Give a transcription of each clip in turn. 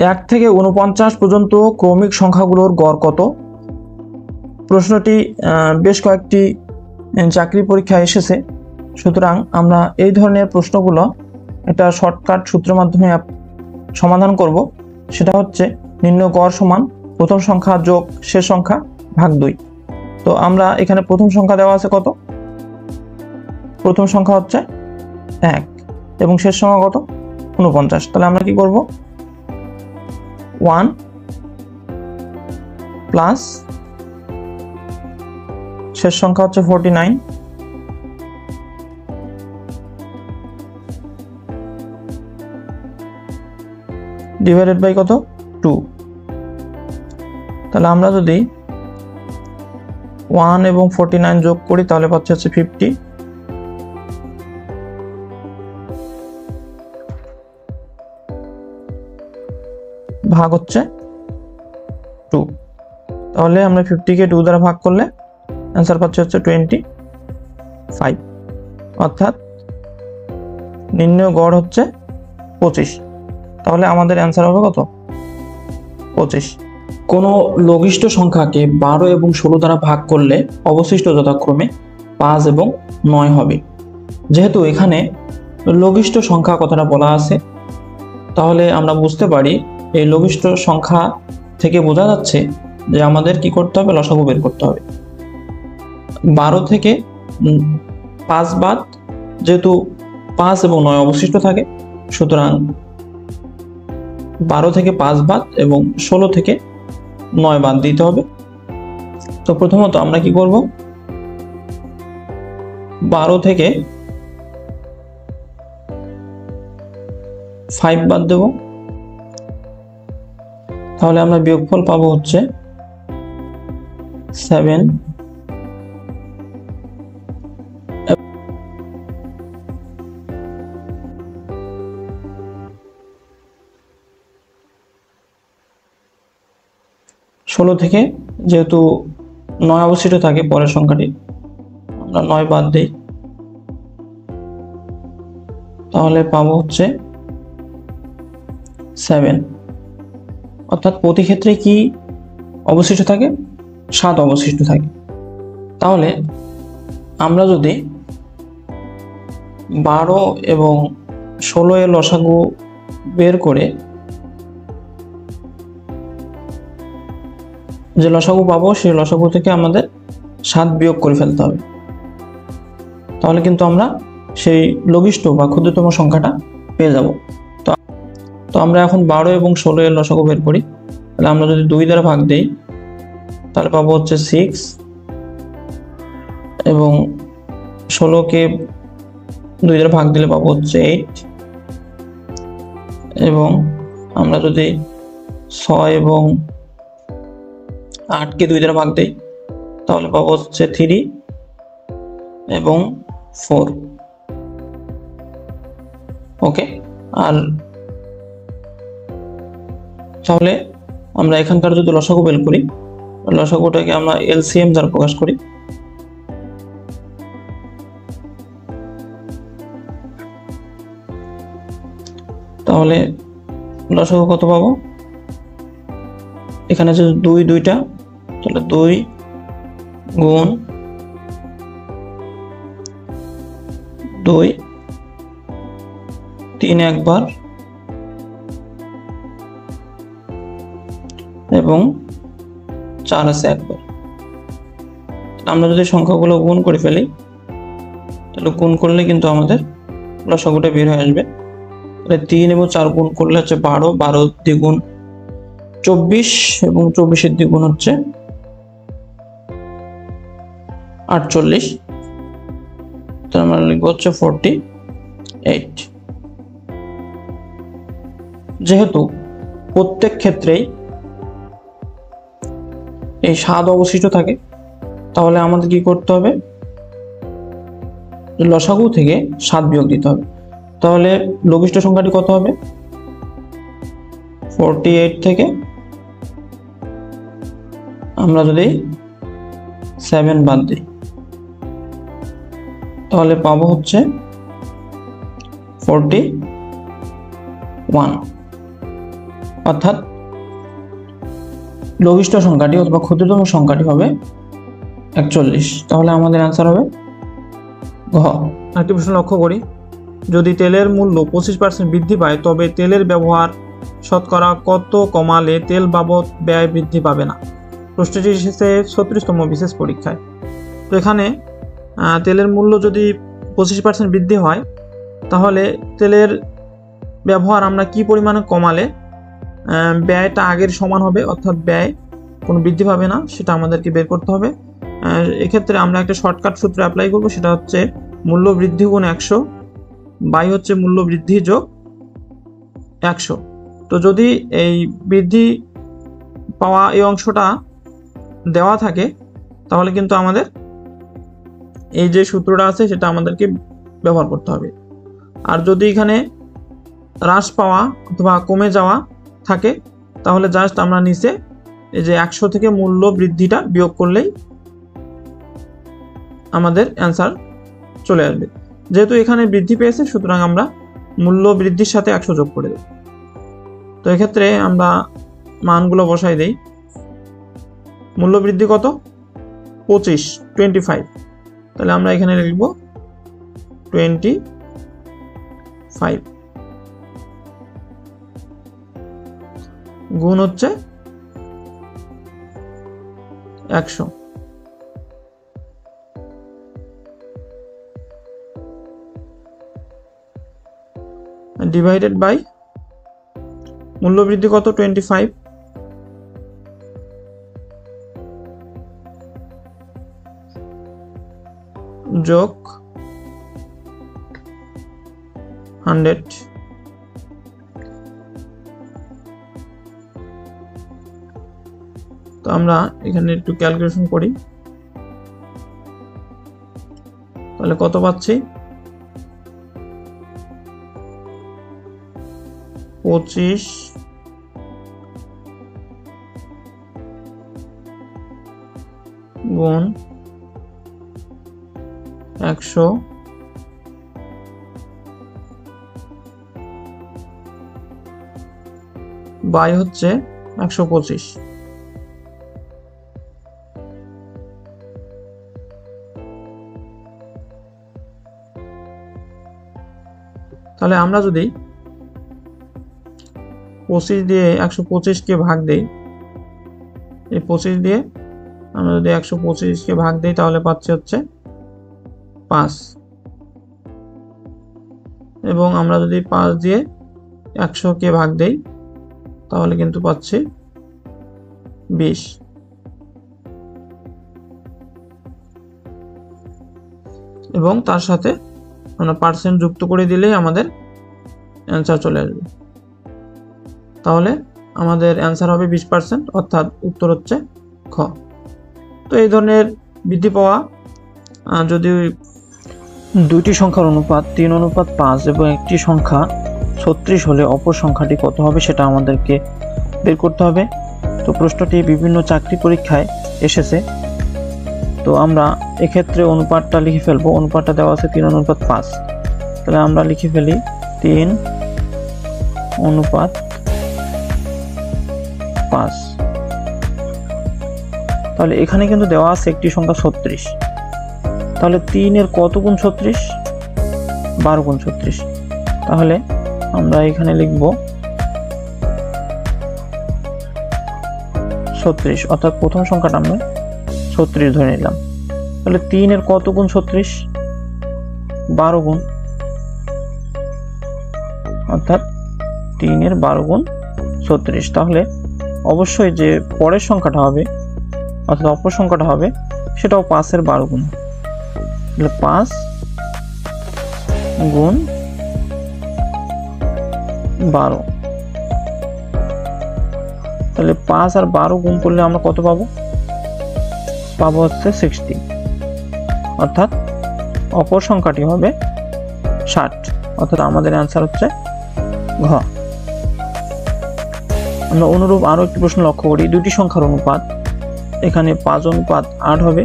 1 থেকে 49 পর্যন্ত ক্রমিক সংখ্যাগুলোর গড় কত? প্রশ্নটি বেশ কয়েকটি চাকরি পরীক্ষায় এসেছে, সুতরাং আমরা এই ধরনের প্রশ্নগুলো একটা শর্টকাট সূত্রের মাধ্যমে সমাধান করব। সেটা হচ্ছে নির্ণয় গড় সমান প্রথম সংখ্যা যোগ শেষ সংখ্যা ভাগ 2। তো আমরা এখানে প্রথম সংখ্যা দেওয়া আছে কত? প্রথম সংখ্যা হচ্ছে 1 এবং শেষ সংখ্যা কত? 49। তাহলে আমরা কি করব? 1 প্লাস শেষ সংখ্যা হচ্ছে 49 ডিভাইডেড বাই কত? 2। তাহলে আমরা যদি 1 এবং 49 যোগ করি তাহলে পাচ্ছি হচ্ছে 50 ভাগ হচ্ছে 2। তাহলে আমরা 50 কে 2 দ্বারা ভাগ করলে आंसर পাচ্ছি হচ্ছে 25। অর্থাৎ নির্ণয় গড় হচ্ছে 25। তাহলে আমাদের आंसर হবে কত? 25। কোনো লঘিষ্ঠ সংখ্যাকে 12 এবং 16 দ্বারা ভাগ করলে অবশিষ্ট যথাক্রমে 5 এবং 9 হবে। যেহেতু এখানে লঘিষ্ঠ সংখ্যা কথাটা বলা আছে, তাহলে আমরা বুঝতে পারি এই লঘিষ্ঠ সংখ্যা থেকে বোঝা যাচ্ছে যে আমাদের কি করতে হবে? লসাগু বের করতে হবে। 12 থেকে 5 বাদ, যেহেতু 5 এবং 9 অবশিষ্ট থাকে, সুতরাং 12 থেকে 5 বাদ এবং 16 থেকে 9 বাদ দিতে হবে। তো প্রথমত আমরা কি করব? 12 থেকে 5 বাদ দেব, তাহলে আমরা বিয়োগফল পাবো হচ্ছে 7। 16 থেকে যেহেতু 9 অবশিষ্ট থাকে পরের সংখ্যাটি, আমরা 9 বাদ দেই, তাহলে পাবো হচ্ছে 7। অর্থাৎ প্রতি ক্ষেত্রে কি অবশিষ্ট থাকে? 7 অবশিষ্ট থাকে। তাহলে আমরা যদি 12 এবং 16 এর লসাগু বের করে যে লসাগু পাবো সেই লসাগু থেকে আমাদের 7 বিয়োগ করে ফেলতে হবে, তাহলে কিন্তু আমরা সেই লঘিষ্ঠ বা ক্ষুদ্রতম সংখ্যাটা পেয়ে যাব। তো আমরা এখন 12 এবং 16 এর লসাগু বের করি। তাহলে আমরা যদি 2 দ্বারা ভাগ দেই তাহলে পাবো হচ্ছে 6 এবং 16 কে 2 দ্বারা ভাগ দিলে পাবো হচ্ছে 8 এবং আমরা যদি 6 এবং 8 কে 2 দ্বারা ভাগ দেই তাহলে পাবো হচ্ছে 3 এবং 4। ওকে, আর তাহলে আমরা এখানকার যদি লসাগু বের করি, লসাগুটাকে আমরা এলসিএম দ্বারা প্রকাশ করি। তাহলে লসাগু কত পাবো? এখানে যে 2 দুইটা, তাহলে 2 গুণ 2 3 একবার এবং 4 আছে একবার। আমরা যদি সংখ্যাগুলো গুণ করে ফেলি তাহলে গুণ করলে কিন্তু আমাদের লসাগুটা বের হয়ে আসবে। তাহলে 3 এবং 4 গুণ করলে হচ্ছে 12, 12 দ্বিগুণ 24 এবং 24 এর দ্বিগুণ হচ্ছে 48। তাহলে আমরা লিখব হচ্ছে 48। যেহেতু প্রত্যেক ক্ষেত্রেই এই 7 অবশিষ্ট থাকে, তাহলে আমাদের কি করতে হবে? লসাগু থেকে 7 বিয়োগ দিতে হবে। তাহলে লঘিষ্ঠ সংখ্যাটি কত হবে? 48 থেকে আমরা যদি 7 বাদ দিই তাহলে পাবো হচ্ছে 41। অর্থাৎ লঘিষ্ঠ সংখ্যাটি অথবা ক্ষুদ্রতম সংখ্যাটি হবে 41। তাহলে আমাদের অ্যান্সার হবে ঘ। আরেকটি প্রশ্ন লক্ষ্য করি, যদি তেলের মূল্য 25% বৃদ্ধি পায় তবে তেলের ব্যবহার শতকরা কত কমালে তেল বাবদ ব্যয় বৃদ্ধি পাবে না? প্রশ্নটি এসেছে 36তম বিশেষ পরীক্ষায়। তো এখানে তেলের মূল্য যদি 25% বৃদ্ধি হয় তাহলে তেলের ব্যবহার আমরা কি পরিমাণে কমালে ব্যয়টা আগের সমান হবে, অর্থাৎ ব্যয় কোনো বৃদ্ধি পাবে না, সেটা আমাদেরকে বের করতে হবে। এক্ষেত্রে আমরা একটা শর্টকাট সূত্র অ্যাপ্লাই করব, সেটা হচ্ছে মূল্য বৃদ্ধি গুণ 100 বাই হচ্ছে মূল্য বৃদ্ধি যোগ 100। তো যদি এই বৃদ্ধি পাওয়া এই অংশটা দেওয়া থাকে তাহলে কিন্তু আমাদের এই যে সূত্রটা আছে সেটা আমাদেরকে ব্যবহার করতে হবে। আর যদি এখানে হ্রাস পাওয়া অথবা কমে যাওয়া থাকে তাহলে জাস্ট আমরা নিচে এই যে 100 থেকে মূল্য বৃদ্ধিটা বিয়োগ করলেই আমাদের অ্যান্সার চলে আসবে। যেহেতু এখানে বৃদ্ধি পেয়েছে সুতরাং আমরা মূল্য বৃদ্ধির সাথে 100 যোগ করে দেব। তো এক্ষেত্রে আমরা মানগুলো বসাই দেই। মূল্য বৃদ্ধি কত? 25 তাহলে আমরা এখানে লিখব 25 গুণ হচ্ছে 100 ডিভাইডেড বাই মূল্য বৃদ্ধি কত? 25 যোগ 100 তো আমরা এখানে একটু ক্যালকুলেশন করি, তাহলে কত পাচ্ছি? 25 গুণ 100 বাই হচ্ছে 125। তাহলে আমরা যদি 25 দিয়ে 125কে ভাগ দেই, এই 25 দিয়ে আমরা যদি 125কে ভাগ দেই তাহলে পাচ্ছি হচ্ছে 5, এবং আমরা যদি 5 দিয়ে 100কে ভাগ দেই তাহলে কিন্তু পাচ্ছি 20, এবং তার সাথে আমরা পার্সেন্ট যুক্ত করে দিলেই আমাদের অ্যান্সার চলে আসবে। তাহলে আমাদের অ্যান্সার হবে 20%, অর্থাৎ উত্তর হচ্ছে খ। তো এই ধরনের বৃদ্ধি পাওয়া যদি দুইটি সংখ্যার অনুপাত 3:5 এবং একটি সংখ্যা 36 হলে অপর সংখ্যাটি কত হবে সেটা আমাদেরকে বের করতে হবে। তো প্রশ্নটি বিভিন্ন চাকরি পরীক্ষায় এসেছে। তো আমরা এক্ষেত্রে অনুপাতটা লিখে ফেলবো। অনুপাতটা দেওয়া আছে 3:5, তাহলে আমরা লিখে ফেলি 3:5। তাহলে এখানে কিন্তু দেওয়া আছে একটি সংখ্যা 36, তাহলে 3 এর কত গুণ 36? 12 গুণ 36। তাহলে আমরা এখানে লিখব 36, অর্থাৎ প্রথম সংখ্যাটা আমরা 36 ধরে নিলাম। তাহলে 3 এর কত গুণ 36? 12 গুণ, অর্থাৎ 3 এর 12 গুণ 36। তাহলে অবশ্যই যে পরের সংখ্যাটা হবে অর্থাৎ অপর সংখ্যাটা হবে সেটাও 5 এর 12 গুণ। তাহলে 5 গুণ 12, তাহলে 5 আর 12 গুণ করলে আমরা কত পাবো? পাবো হচ্ছে 60, অর্থাৎ অপর সংখ্যাটি হবে 60, অর্থাৎ আমাদের অ্যান্সার হচ্ছে ঘ। আমরা অনুরূপ আরো একটি প্রশ্ন লক্ষ্য করি। দুটি সংখ্যার অনুপাত, এখানে 5:8 হবে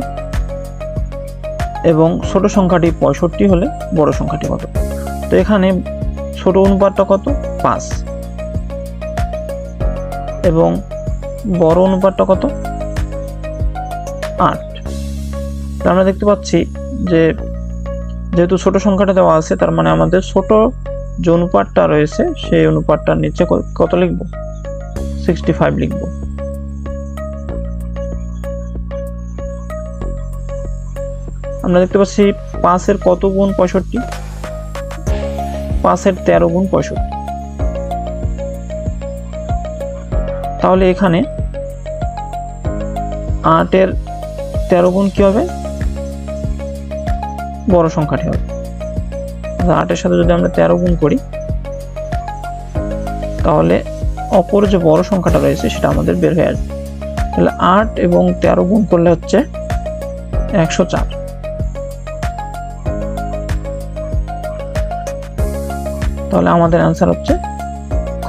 এবং ছোট সংখ্যাটি 65 হলে বড় সংখ্যাটি কত? তো এখানে ছোট অনুপাতটা কত? 5, এবং বড় অনুপাতটা কত 8। আমরা দেখতে পাচ্ছি যে যেহেতু ছোট সংখ্যাটা দেওয়া আছে তার মানে আমাদের ছোট যে অনুপাতটা রয়েছে সেই অনুপাতটার নিচে কত লিখব 65 লিখব। আমরা দেখতে পাচ্ছি 5 এর কত গুণ 65, 5 এর 13 গুণ 65। তাহলে এখানে 8 এর 13 গুণ কি হবে বড় সংখ্যাটি হবে। 8 এর সাথে যদি আমরা 13 গুণ করি তাহলে অপর যে বড় সংখ্যাটা রয়েছে সেটা আমাদের বের হয়ে আসবে। তাহলে 8 এবং 13 গুণ করলে হচ্ছে 104। তাহলে আমাদের অ্যান্সার হচ্ছে খ।